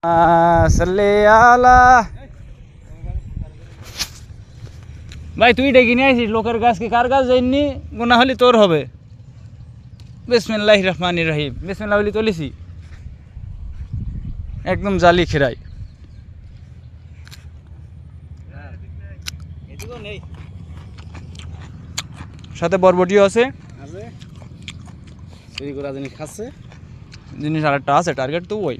সাল্লি আলা ভাই তুই ডেকে নিয়ে আসিস লোকের গাছ কি কার গাছ যাইনি গুনাহ হলে তোর হবে। বিসমিল্লাহির রহমানির রহিম বিসমিল্লাহ বলি তুলিছি একদম জালি খেরাই সাথে বরবটিও আছে জিনিস খাচ্ছে জিনিস আর একটা আছে টার্গেট তো ওই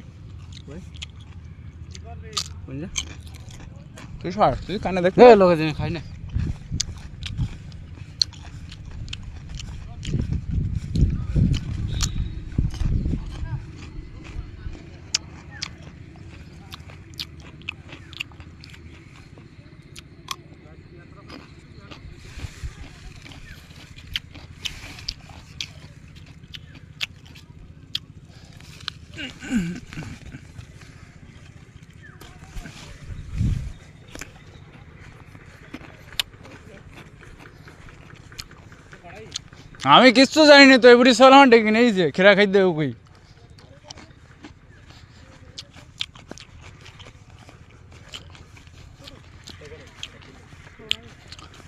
তুই সর তুই কানে দেখ লোকের জিনিস খাই না আমি কিচ্ছু জানি না তো এবারে সালাম ডেকে নেই যে খেরা খাই দেবো কই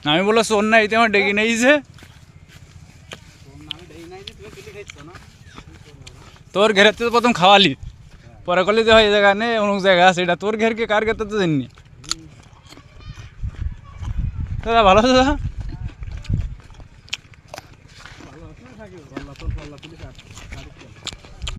আমি বলো শোন না এতে আমার ডেকে নেই যে তোর ঘেরে তো প্রথম খাওয়ালি পরে করলি যে হয় এই জায়গা নেই অমুক জায়গা আছে এটা তোর ঘেরকে কার ঘেরতে তো জানি দাদা ভালো দাদা